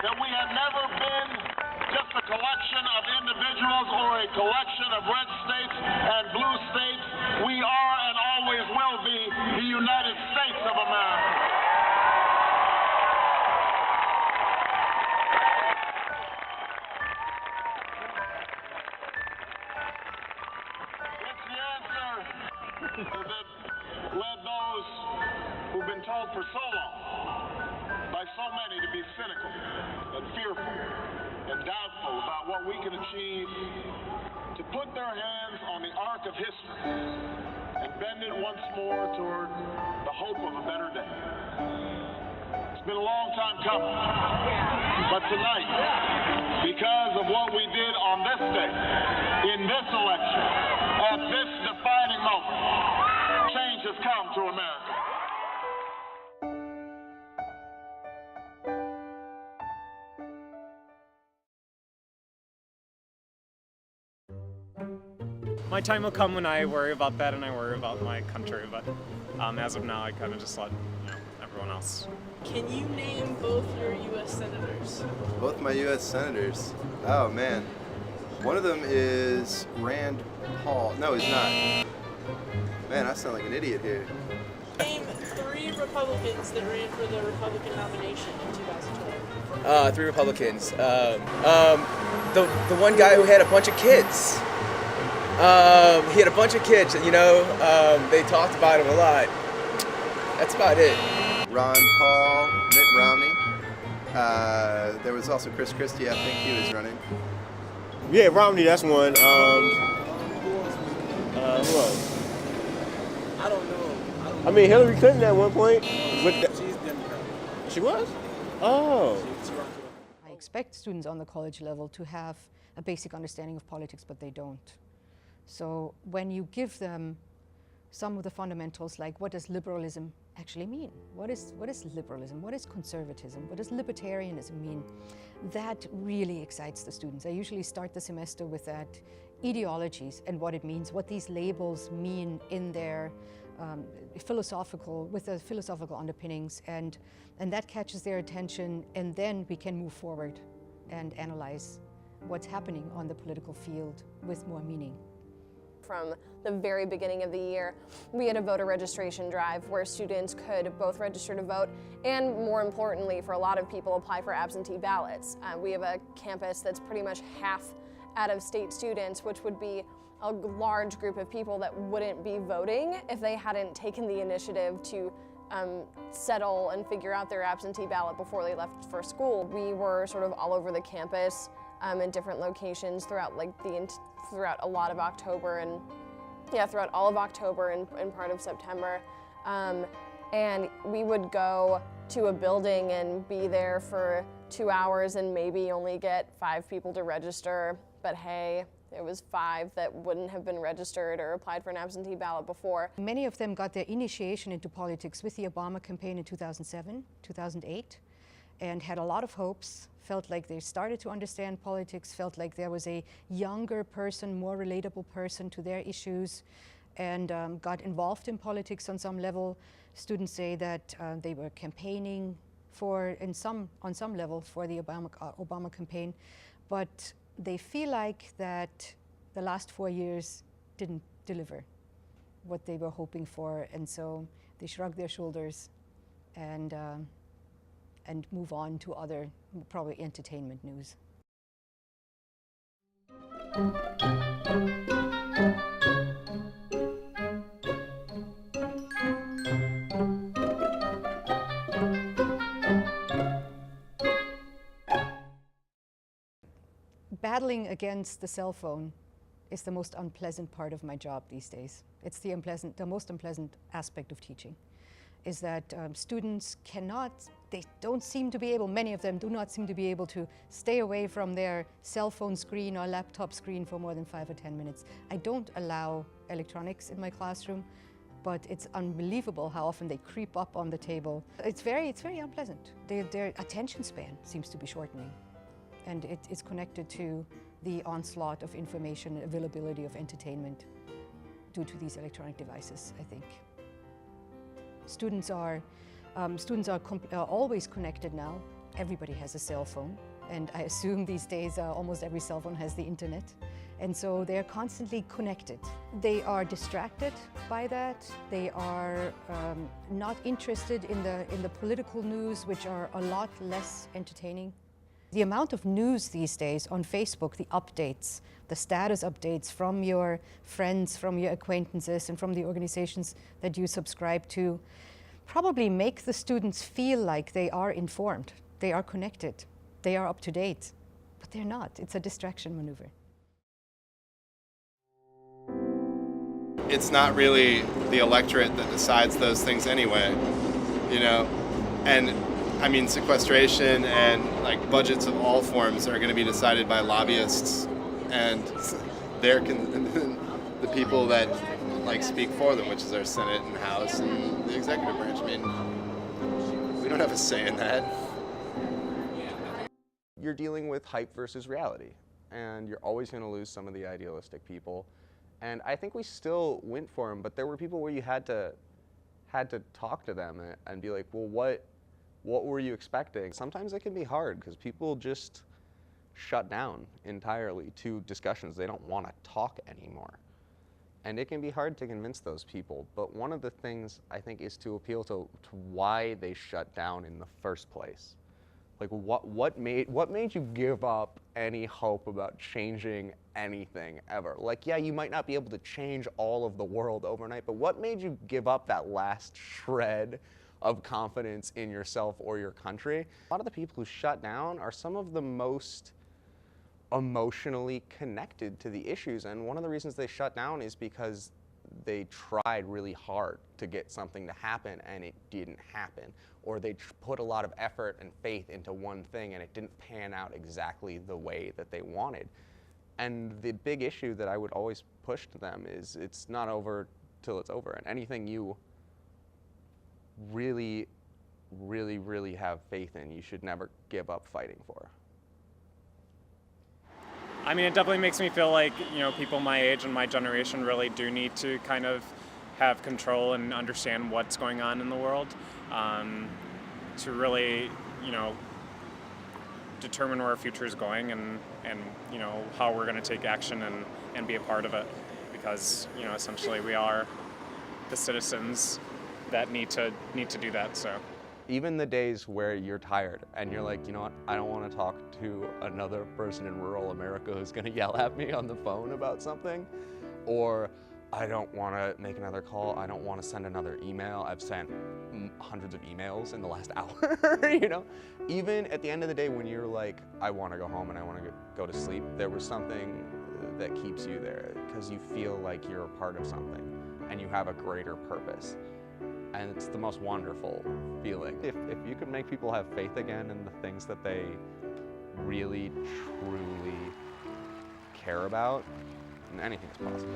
that we have never been just a collection of individuals or a collection of red states and blue states. We are and always will be the United States of America. It's the answer that led those who've been told for so long by so many to be cynical and fearful and doubtful about what we can achieve, to put their hands on the arc of history and bend it once more toward the hope of a better day. It's been a long time coming, but tonight, because of what we did on this day, in this election, at this defining moment, change has come to America. My time will come when I worry about that and I worry about my country, but as of now, I kind of just let everyone else. Can you name both your U.S. senators? Both my U.S. senators? Oh, man. One of them is Rand Paul. No, he's not. Man, I sound like an idiot here. Name 3 Republicans that ran for the Republican nomination in 2012. 3 Republicans. The one guy who had a bunch of kids. He had a bunch of kids, you know, they talked about him a lot. That's about it. Ron Paul, Mitt Romney. There was also Chris Christie, I think he was running. Yeah, Romney, that's one. Who else? I don't know. I mean, Hillary Clinton at one point. She's Democrat. She was? Oh. I expect students on the college level to have a basic understanding of politics, but they don't. So when you give them some of the fundamentals, like what does liberalism actually mean? What is liberalism? What is conservatism? What does libertarianism mean? That really excites the students. I usually start the semester with that, ideologies and what it means, what these labels mean in their philosophical underpinnings, and that catches their attention, and then we can move forward and analyze what's happening on the political field with more meaning. From the very beginning of the year, we had a voter registration drive where students could both register to vote and, more importantly, for a lot of people, apply for absentee ballots. We have a campus that's pretty much half out-of-state students, which would be a large group of people that wouldn't be voting if they hadn't taken the initiative to settle and figure out their absentee ballot before they left for school. We were sort of all over the campus in different locations throughout throughout a lot of October and throughout all of October and part of September. And we would go to a building and be there for 2 hours and maybe only get 5 people to register, but hey, there was 5 that wouldn't have been registered or applied for an absentee ballot before. Many of them got their initiation into politics with the Obama campaign in 2007, 2008, and had a lot of hopes, felt like they started to understand politics, felt like there was a younger person, more relatable person to their issues, and got involved in politics on some level. Students say that they were campaigning on some level for the Obama campaign, but they feel like that the last 4 years didn't deliver what they were hoping for, and so they shrug their shoulders and move on to other, probably entertainment news. Battling against the cell phone is the most unpleasant part of my job these days. It's the most unpleasant aspect of teaching, is that students don't seem to be able, many of them do not seem to be able to stay away from their cell phone screen or laptop screen for more than 5 or 10 minutes. I don't allow electronics in my classroom, but it's unbelievable how often they creep up on the table. It's very unpleasant. Their attention span seems to be shortening, and it's connected to the onslaught of information, availability of entertainment due to these electronic devices, I think. Students are always connected now, Everybody has a cell phone, and I assume these days almost every cell phone has the internet. And so they're constantly connected. They are distracted by that. They are not interested in the political news, which are a lot less entertaining. The amount of news these days on Facebook, the updates, the status updates from your friends, from your acquaintances, and from the organizations that you subscribe to, probably make the students feel like they are informed, they are connected, they are up to date, but they're not. It's a distraction maneuver. It's not really the electorate that decides those things anyway, you know? And I mean, sequestration and like budgets of all forms are going to be decided by lobbyists and the people that like speak for them, which is our Senate and House and the executive branch. I mean, we don't have a say in that. You're dealing with hype versus reality, and you're always going to lose some of the idealistic people. And I think we still went for them, but there were people where you had to talk to them and be like, well, what were you expecting? Sometimes it can be hard because people just shut down entirely to discussions. They don't want to talk anymore. And it can be hard to convince those people. But one of the things I think is to appeal to why they shut down in the first place. Like what made you give up any hope about changing anything ever? Like, yeah, you might not be able to change all of the world overnight, but what made you give up that last shred of confidence in yourself or your country? A lot of the people who shut down are some of the most emotionally connected to the issues, and one of the reasons they shut down is because they tried really hard to get something to happen and it didn't happen, or they put a lot of effort and faith into one thing and it didn't pan out exactly the way that they wanted. And the big issue that I would always push to them is it's not over till it's over, and anything you really, really, really have faith in, you should never give up fighting for. I mean, it definitely makes me feel like, you know, people my age and my generation really do need to kind of have control and understand what's going on in the world, to really, you know, determine where our future is going and you know, how we're going to take action and be a part of it, because, you know, essentially we are the citizens that need to do that. So even the days where you're tired and you're like, you know what, I don't want to talk to another person in rural America who's going to yell at me on the phone about something, or I don't want to make another call, I don't want to send another email. I've sent hundreds of emails in the last hour, you know? Even at the end of the day when you're like, I want to go home and I want to go to sleep, there was something that keeps you there because you feel like you're a part of something and you have a greater purpose. And it's the most wonderful feeling. If you could make people have faith again in the things that they really, truly care about, then anything's possible.